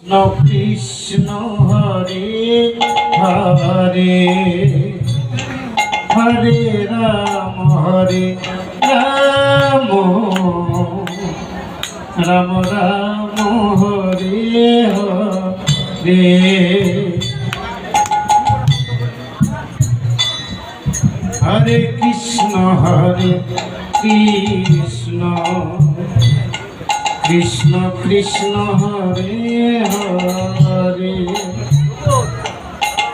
Krishna Hare Hare Hare Ram Ram Ram Hare Hare. Hare Krishna Krishna Krishna Hare Hare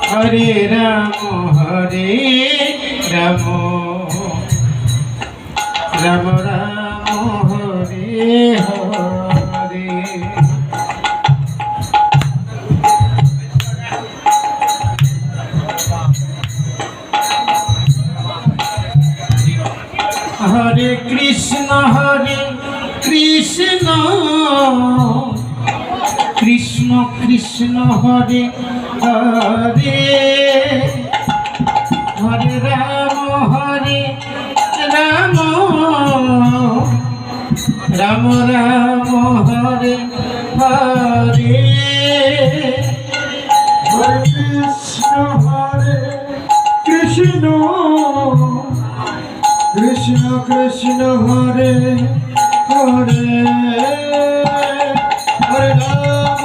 Hare Ram Ram Ram Hare Hare. Hare Krishna Krishna Krishna Hare Hare Hare Ram Ram Ram Hare Hare. Hare Krishna Krishna Krishna Hare Hare Hare Ram